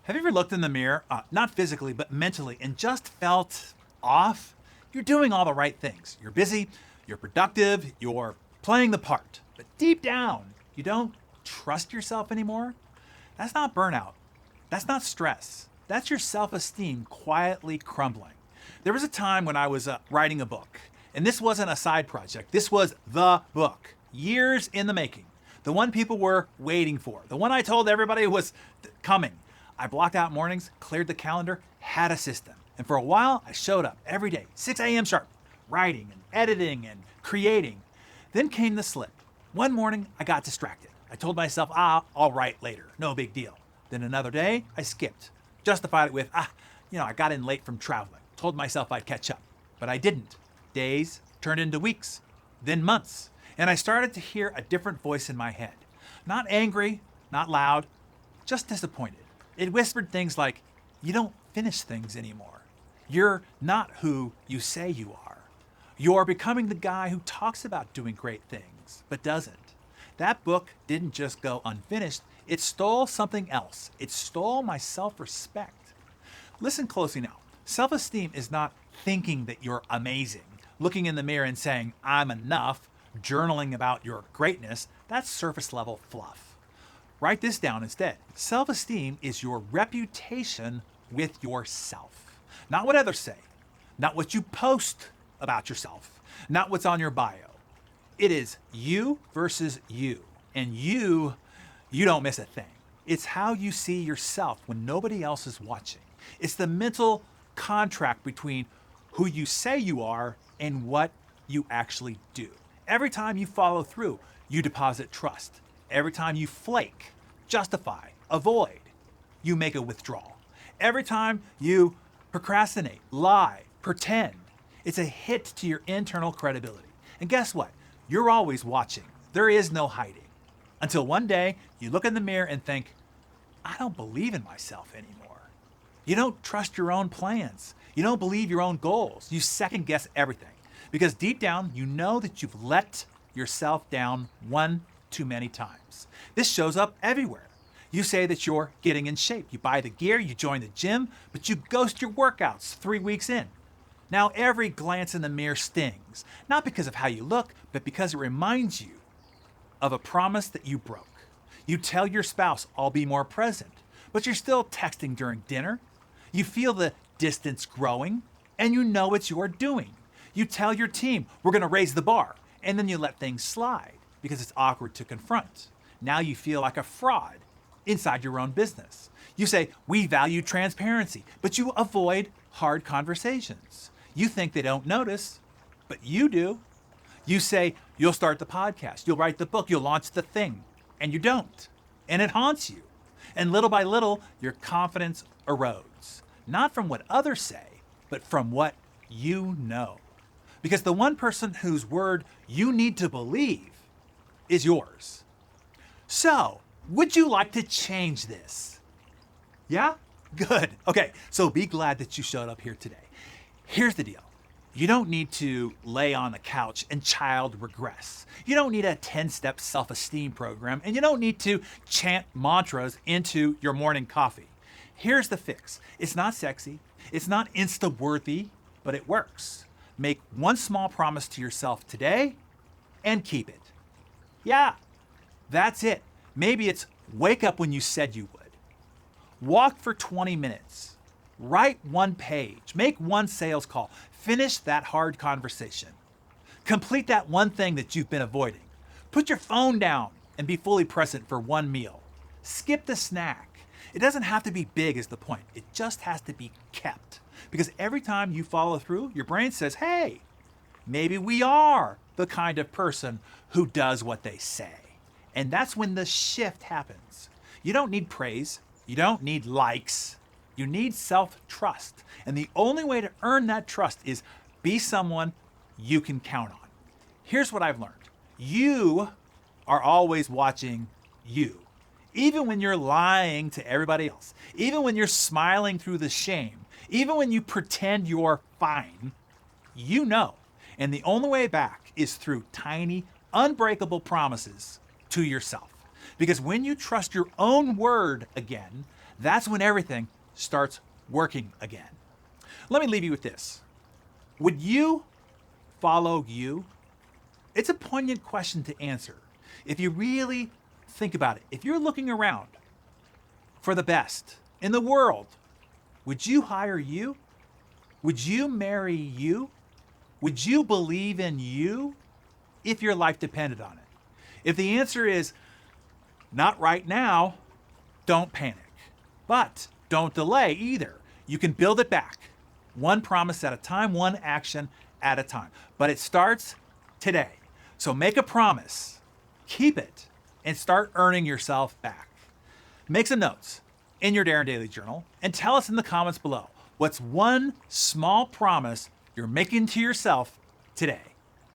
Have you ever looked in the mirror, not physically, but mentally, and just felt off? You're doing all the right things. You're busy, you're productive, you're playing the part. But deep down, you don't trust yourself anymore? That's not burnout. That's not stress. That's your self-esteem quietly crumbling. There was a time when I was writing a book, and this wasn't a side project. This was the book, years in the making. The one people were waiting for. The one I told everybody was coming. I blocked out mornings, cleared the calendar, had a system. And for a while, I showed up every day, 6 a.m. sharp, writing and editing and creating. Then came the slip. One morning, I got distracted. I told myself, I'll write later, no big deal. Then another day, I skipped. Justified it with, I got in late from traveling. Told myself I'd catch up, but I didn't. Days turned into weeks, then months. And I started to hear a different voice in my head. Not angry, not loud, just disappointed. It whispered things like, you don't finish things anymore. You're not who you say you are. You're becoming the guy who talks about doing great things, but doesn't. That book didn't just go unfinished, it stole something else. It stole my self-respect. Listen closely now. Self-esteem is not thinking that you're amazing, looking in the mirror and saying, I'm enough, journaling about your greatness. That's surface level fluff. Write this down instead. Self-esteem is your reputation with yourself. Not what others say, not what you post about yourself, not what's on your bio. It is you versus you. And you don't miss a thing. It's how you see yourself when nobody else is watching. It's the mental contract between who you say you are and what you actually do. Every time you follow through, you deposit trust. Every time you flake, justify, avoid, you make a withdrawal. Every time you procrastinate, lie, pretend, it's a hit to your internal credibility. And guess what? You're always watching. There is no hiding. Until one day, you look in the mirror and think, I don't believe in myself anymore. You don't trust your own plans. You don't believe your own goals. You second guess everything. Because deep down, you know that you've let yourself down one too many times. This shows up everywhere. You say that you're getting in shape. You buy the gear, you join the gym, but you ghost your workouts 3 weeks in. Now every glance in the mirror stings, not because of how you look, but because it reminds you of a promise that you broke. You tell your spouse, I'll be more present, but you're still texting during dinner. You feel the distance growing, and you know it's your doing. You tell your team, we're gonna raise the bar, and then you let things slide because it's awkward to confront. Now you feel like a fraud inside your own business. You say, we value transparency, but you avoid hard conversations. You think they don't notice, but you do. You say, you'll start the podcast, you'll write the book, you'll launch the thing, and you don't. And it haunts you. And little by little, your confidence erodes. Not from what others say, but from what you know. Because the one person whose word you need to believe is yours. So, would you like to change this? Yeah? Good. Okay, so be glad that you showed up here today. Here's the deal. You don't need to lay on the couch and child regress. You don't need a 10-step self-esteem program, and you don't need to chant mantras into your morning coffee. Here's the fix. It's not sexy, it's not Insta-worthy, but it works. Make one small promise to yourself today and keep it. Yeah, that's it. Maybe it's wake up when you said you would. Walk for 20 minutes. Write one page. Make one sales call. Finish that hard conversation. Complete that one thing that you've been avoiding. Put your phone down and be fully present for one meal. Skip the snack. It doesn't have to be big is the point. It just has to be kept. Because every time you follow through, your brain says, hey, maybe we are the kind of person who does what they say. And that's when the shift happens. You don't need praise. You don't need likes. You need self-trust. And the only way to earn that trust is be someone you can count on. Here's what I've learned. You are always watching you. Even when you're lying to everybody else, even when you're smiling through the shame, even when you pretend you're fine, you know. And the only way back is through tiny, unbreakable promises to yourself. Because when you trust your own word again, That's when everything starts working again. Let me leave you with this. Would you follow you? It's a poignant question to answer. If you really think about it, if you're looking around for the best in the world, would you hire you? Would you marry you? Would you believe in you if your life depended on it? If the answer is not right now, don't panic. But don't delay either. You can build it back. One promise at a time, one action at a time. But it starts today. So make a promise, keep it, and start earning yourself back. Make some notes in your Darren Daily Journal and tell us in the comments below, what's one small promise you're making to yourself today?